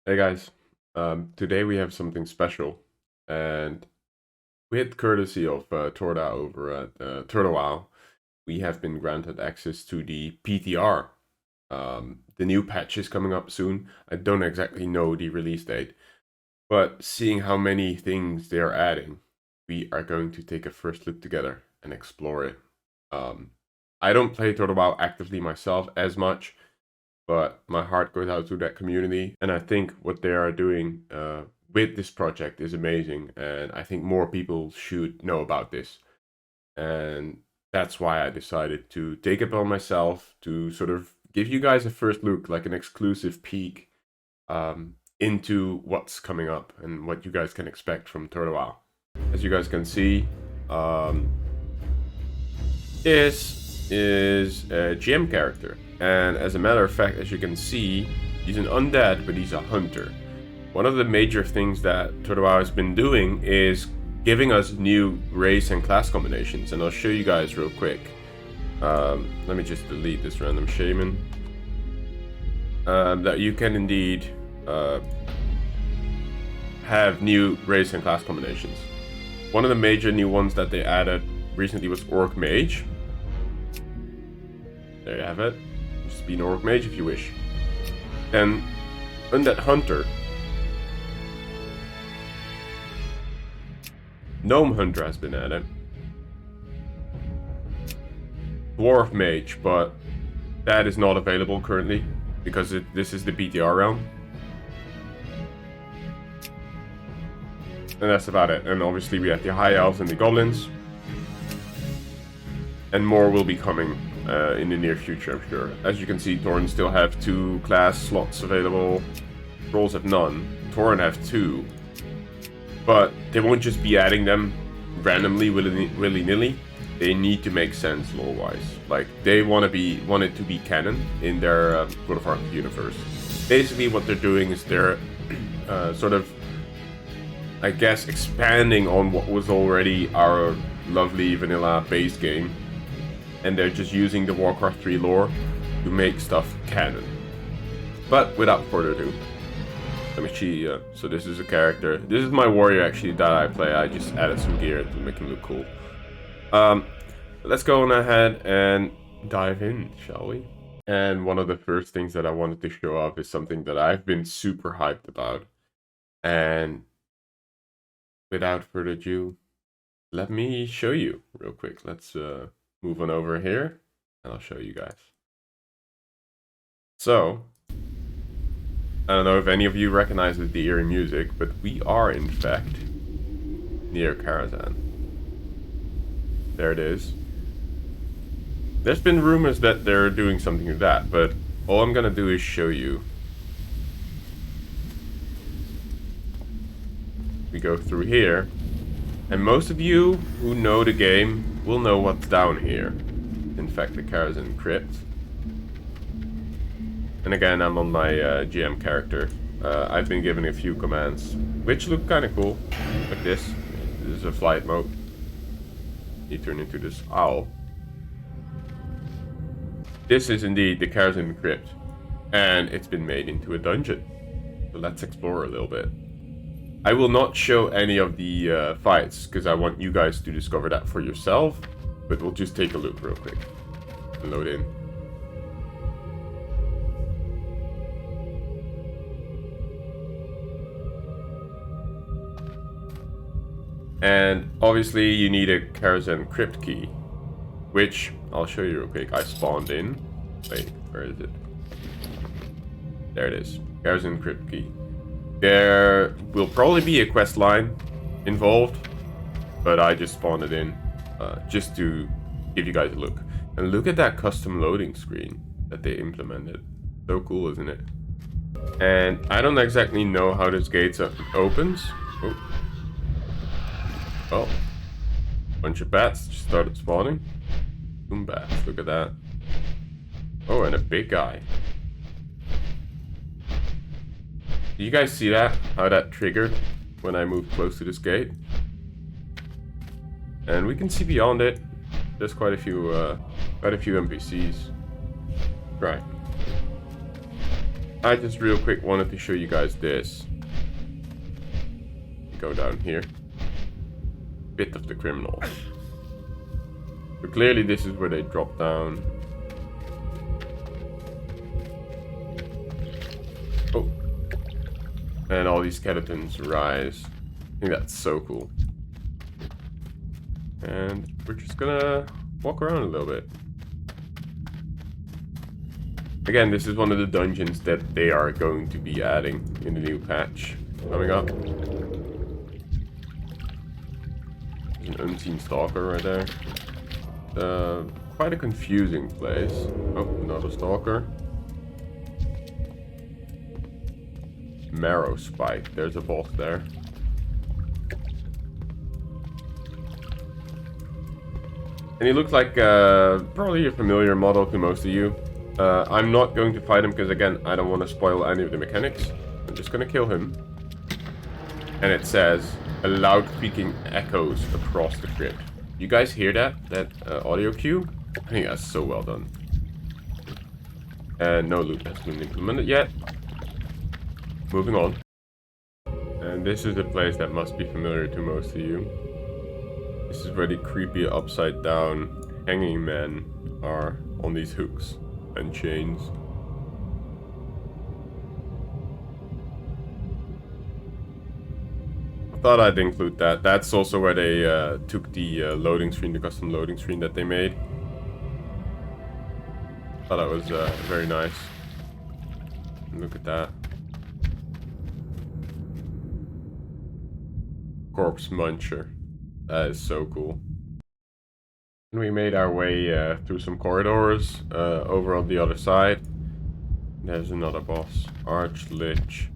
Hey guys, today we have something special, and with courtesy of Torda over at Turtlewow, we have been granted access to the PTR. The new patch is coming up soon. I don't exactly know the release date, but seeing how many things they are adding, we are going to take a first look together and explore it. I don't play Turtlewow actively myself as much, but my heart goes out to that community, and I think what they are doing with this project is amazing, and I think more people should know about this. And that's why I decided to take it upon myself to sort of give you guys a first look, like an exclusive peek into what's coming up and what you guys can expect from Turtlewow. As you guys can see, this is a GM character. And as a matter of fact, as you can see, he's an undead, but he's a hunter. One of the major things that Turtlewow has been doing is giving us new race and class combinations, and I'll show you guys real quick. Let me just delete this random shaman. That you can indeed have new race and class combinations. One of the major new ones that they added recently was Orc Mage. There you have it. Just be an Orc Mage if you wish. And Undead Hunter. Gnome Hunter has been added. Dwarf Mage, but that is not available currently because this is the BTR realm. And that's about it. And obviously we have the High Elves and the Goblins. And more will be coming in the near future, I'm sure. As you can see, Tauren still have 2 class slots available. Trolls have none. Tauren have 2. But they won't just be adding them randomly, willy-nilly. They need to make sense lore-wise. Like, they want it to be canon in their World of Warcraft universe. Basically, what they're doing is they're sort of, I guess, expanding on what was already our lovely vanilla base game. And they're just using the Warcraft 3 lore to make stuff canon. But without further ado, let me see. So this is a character. This is my warrior actually that I play. I just added some gear to make him look cool. Let's go on ahead and dive in, shall we? And one of the first things that I wanted to show off is something that I've been super hyped about. And without further ado, let me show you real quick. Let's move on over here and I'll show you guys. So, I don't know if any of you recognize the eerie music, but we are in fact near Karazhan. There it is. There's been rumors that they're doing something with that, but all I'm gonna do is show you. We go through here, and most of you who know the game will know what's down here. In fact, the Karazhan Crypts. And again, I'm on my GM character. I've been given a few commands, which look kind of cool. Like this. This is a flight mode. You turn into this owl. This is indeed the Karazhan Crypt. And it's been made into a dungeon. So let's explore a little bit. I will not show any of the fights, because I want you guys to discover that for yourself. But we'll just take a look real quick. And load in. And obviously you need a Karazhan Crypt key, which I'll show you real quick. I spawned in. Wait, where is it? There it is. Karazhan Crypt key. There will probably be a quest line involved, but I just spawned it in just to give you guys a look. And look at that custom loading screen that they implemented. So cool, isn't it? And I don't exactly know how this gate opens. Oh, bunch of bats just started spawning. Boom bats, look at that. Oh, and a big guy. Do you guys see that? How that triggered when I moved close to this gate? And we can see beyond it. There's quite a few NPCs. Right. I just real quick wanted to show you guys this. Go down here. Bit of the criminals. So clearly this is where they drop down. Oh. And all these skeletons rise. I think that's so cool. And we're just gonna walk around a little bit. Again, this is one of the dungeons that they are going to be adding in the new patch coming up. There's an unseen stalker right there. Quite a confusing place. Oh, another stalker. Marrow spike. There's a boss there. And he looks like probably a familiar model to most of you. I'm not going to fight him because, again, I don't want to spoil any of the mechanics. I'm just going to kill him. And it says, a loud creaking echoes across the crypt. You guys hear that? That audio cue? I think that's so well done. And no loot has been implemented yet. Moving on. And this is a place that must be familiar to most of you. This is where the creepy upside down hanging men are on these hooks and chains. I thought I'd include that. That's also where they took the loading screen, the custom loading screen that they made. Thought that was very nice. Look at that. Corpse Muncher. That is so cool. And we made our way through some corridors over on the other side. There's another boss. Archlich.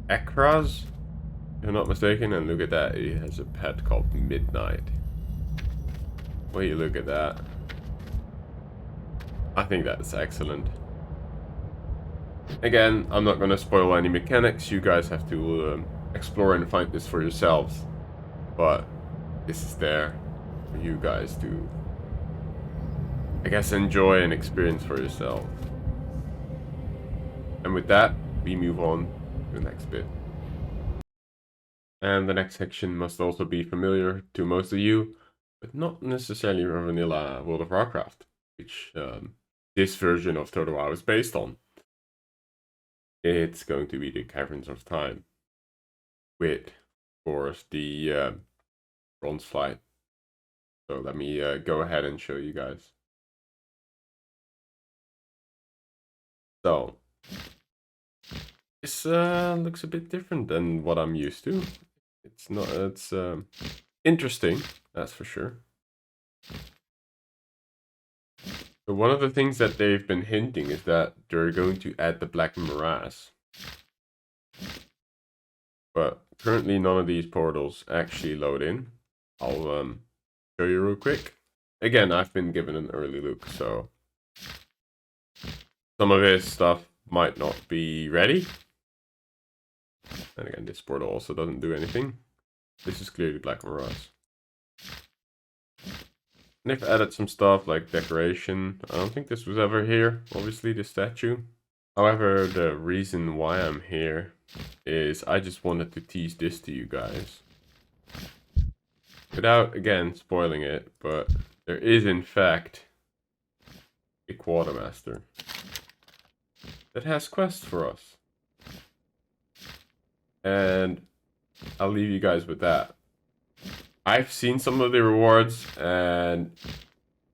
Ekraz? If I'm not mistaken. And look at that. He has a pet called Midnight. Wait, look at that. I think that's excellent. Again, I'm not going to spoil any mechanics. You guys have to explore and find this for yourselves. But this is there for you guys to, I guess, enjoy and experience for yourself. And with that, we move on to the next bit. And the next section must also be familiar to most of you, but not necessarily vanilla World of Warcraft, which this version of Turtlewow is based on. It's going to be the Caverns of Time, with, of course, the bronze flight. So let me go ahead and show you guys. So this looks a bit different than what I'm used to. It's interesting, that's for sure. So one of the things that they've been hinting is that they're going to add the Black Morass. But currently none of these portals actually load in. I'll show you real quick. Again, I've been given an early look, so some of his stuff might not be ready. And again, this portal also doesn't do anything. This is clearly Black Morass. And they've added some stuff like decoration. I don't think this was ever here, obviously, the statue. However, the reason why I'm here is I just wanted to tease this to you guys. Without, again, spoiling it, but there is, in fact, a quartermaster that has quests for us. And I'll leave you guys with that. I've seen some of the rewards, and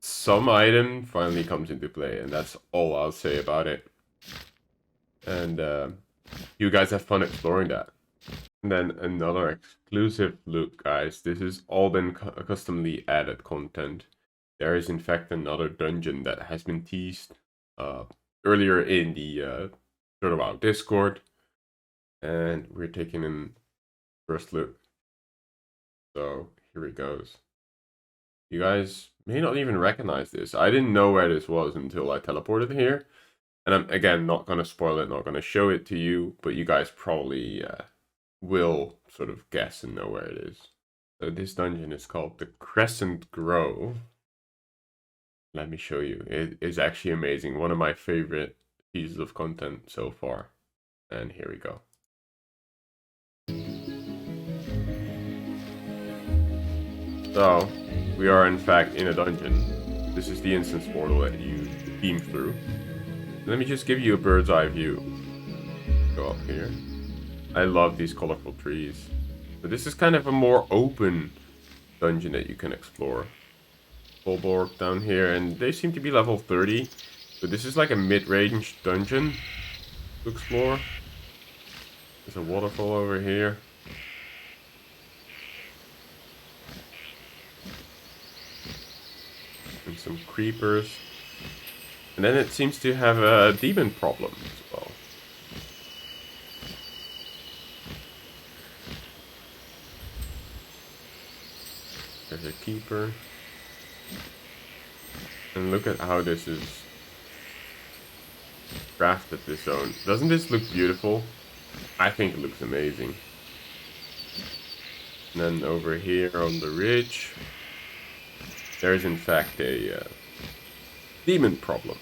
some item finally comes into play, and that's all I'll say about it. And you guys have fun exploring that. And then another exclusive look, guys. This is all been customly added content. There is, in fact, another dungeon that has been teased earlier in the Turtlewow Discord. And we're taking a first look. So here it goes. You guys may not even recognize this. I didn't know where this was until I teleported here. And I'm, again, not going to spoil it, not going to show it to you. But you guys probably will sort of guess and know where it is. So this dungeon is called the Crescent Grove. Let me show you. It is actually amazing. One of my favorite pieces of content so far. And here we go. So, we are in fact in a dungeon. This is the instance portal that you beam through. Let me just give you a bird's eye view. Go up here. I love these colorful trees. But this is kind of a more open dungeon that you can explore. Bulborg down here, and they seem to be level 30. But this is like a mid-range dungeon to explore. There's a waterfall over here. And some creepers. And then it seems to have a demon problem as well. There's a keeper. And look at how this is crafted, this zone. Doesn't this look beautiful? I think it looks amazing. And then over here on the ridge, there is in fact a demon problem,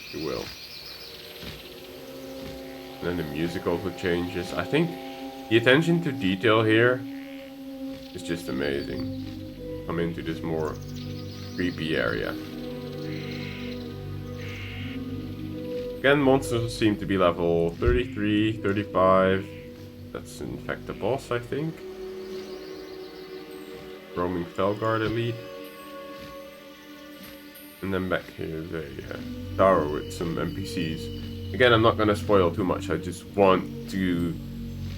if you will. And then the music also changes. I think the attention to detail here is just amazing. Come into this more creepy area. Again, monsters seem to be level 33, 35. That's in fact the boss, I think. Roaming Felguard elite. And then back here is a tower with some NPCs. Again, I'm not gonna spoil too much. I just want to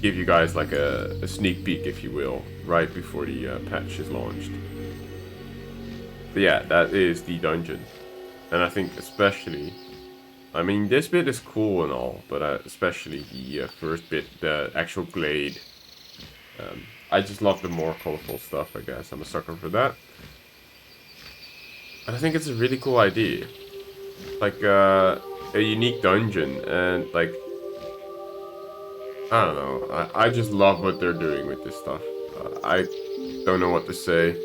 give you guys like a sneak peek, if you will, right before the patch is launched. But yeah, that is the dungeon. And I think especially, I mean, this bit is cool and all, but especially the first bit, the actual glade. I just love the more colorful stuff, I guess. I'm a sucker for that. And I think it's a really cool idea. Like a unique dungeon, and like, I don't know. I just love what they're doing with this stuff. I don't know what to say.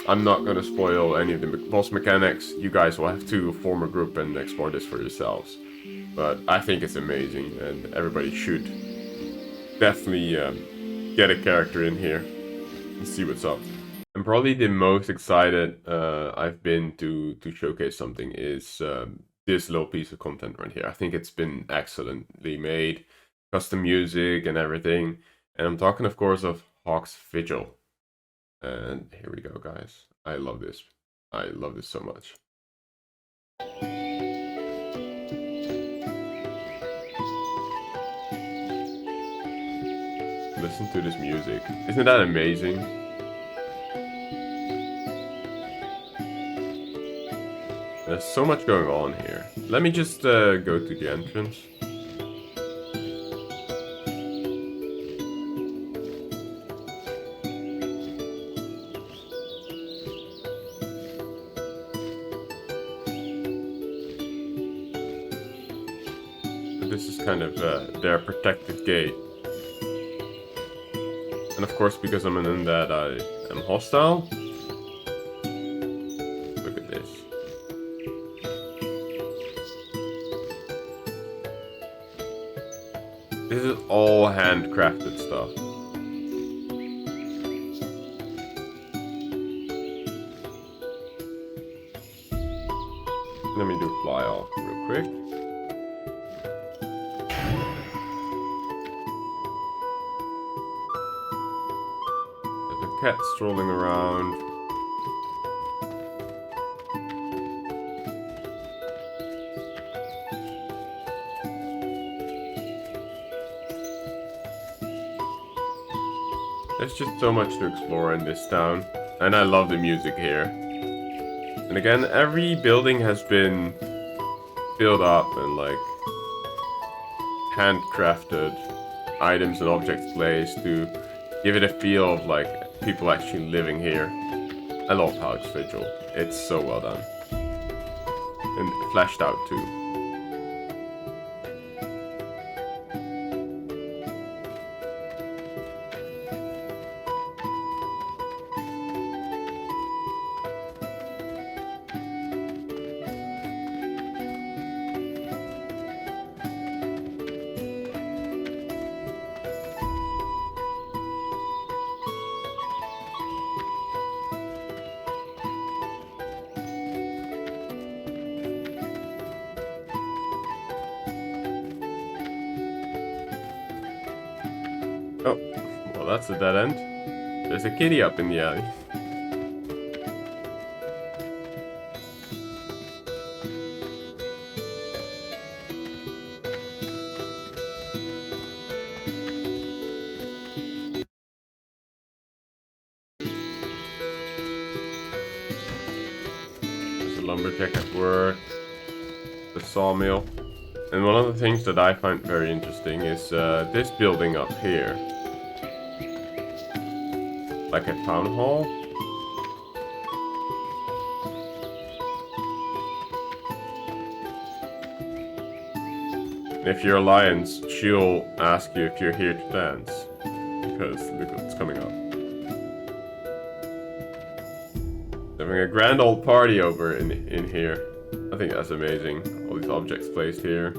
I'm not gonna spoil any of the boss mechanics. You guys will have to form a group and explore this for yourselves. But I think it's amazing, and everybody should definitely get a character in here and see what's up. And probably the most excited I've been to showcase something is this little piece of content right here. I think it's been excellently made, custom music and everything. And I'm talking, of course, of Hawk's Vigil. And here we go, guys. I love this. I love this so much. Listen to this music. Isn't that amazing? There's so much going on here. Let me just go to the entrance. This is kind of their protected gate. And of course, because I'm an undead, I am hostile. Look at this. This is all handcrafted stuff. Let me do fly off real quick. Cat strolling around. There's just so much to explore in this town, and I love the music here. And again, every building has been filled up and like handcrafted items and objects placed to give it a feel of like people actually living here. I love Hawk's Vigil. It's so well done. And fleshed out too. Oh, well, that's a dead end. There's a kitty up in the alley. There's a lumberjack at work. The sawmill. And one of the things that I find very interesting is this building up here. Like a town hall. If you're Alliance, she'll ask you if you're here to dance. Because look what's coming up. Having a grand old party over in here. I think that's amazing. All these objects placed here.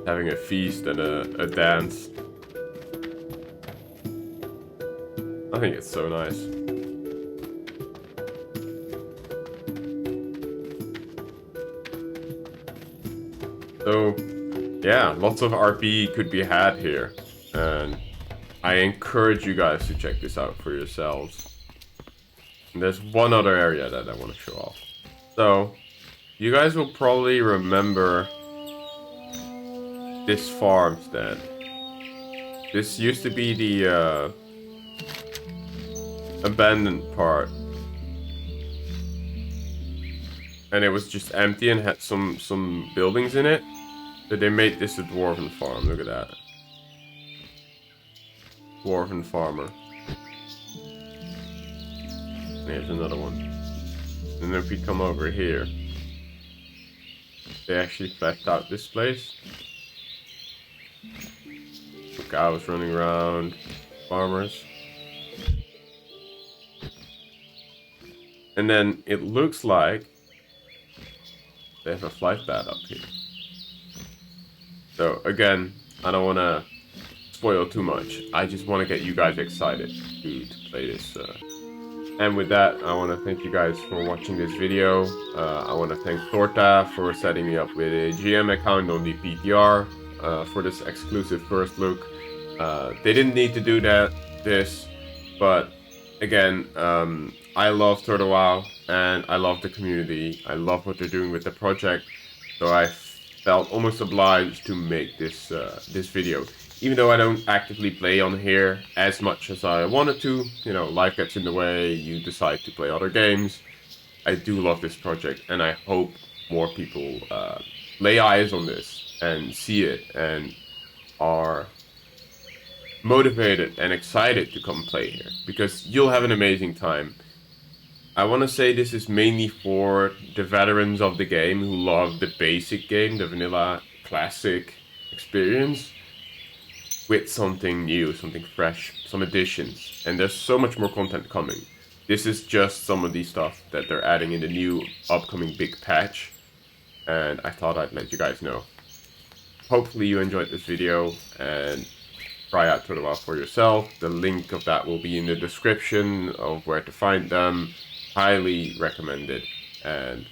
Having a feast and a dance. I think it's so nice. So, yeah, lots of RP could be had here. And I encourage you guys to check this out for yourselves. And there's one other area that I want to show off. So, you guys will probably remember this farmstead. This used to be the abandoned part. And it was just empty and had some buildings in it. But they made this a dwarven farm. Look at that. Dwarven farmer. There's another one. And if we come over here, they actually fleshed out this place. Cows running around, farmers. And then it looks like they have a flight pad up here. So again, I don't want to spoil too much. I just want to get you guys excited to play this. And with that, I want to thank you guys for watching this video. I want to thank Thorta for setting me up with a GM account on the PTR for this exclusive first look. They didn't need to do this, but again, I love Turtlewow and I love the community. I love what they're doing with the project, so I felt almost obliged to make this this video. Even though I don't actively play on here as much as I wanted to, you know, life gets in the way, you decide to play other games. I do love this project, and I hope more people lay eyes on this and see it and are motivated and excited to come play here, because you'll have an amazing time. I want to say this is mainly for the veterans of the game who love the basic game, the vanilla classic experience, with something new, something fresh, some additions. And there's so much more content coming. This is just some of the stuff that they're adding in the new upcoming big patch, and I thought I'd let you guys know. Hopefully you enjoyed this video, and try out Turtlewow for yourself. The link of that will be in the description of where to find them. Highly recommended, and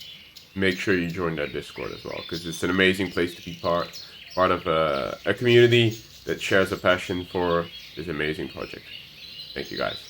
make sure you join their Discord as well, because it's an amazing place to be part of a community that shares a passion for this amazing project. Thank you guys.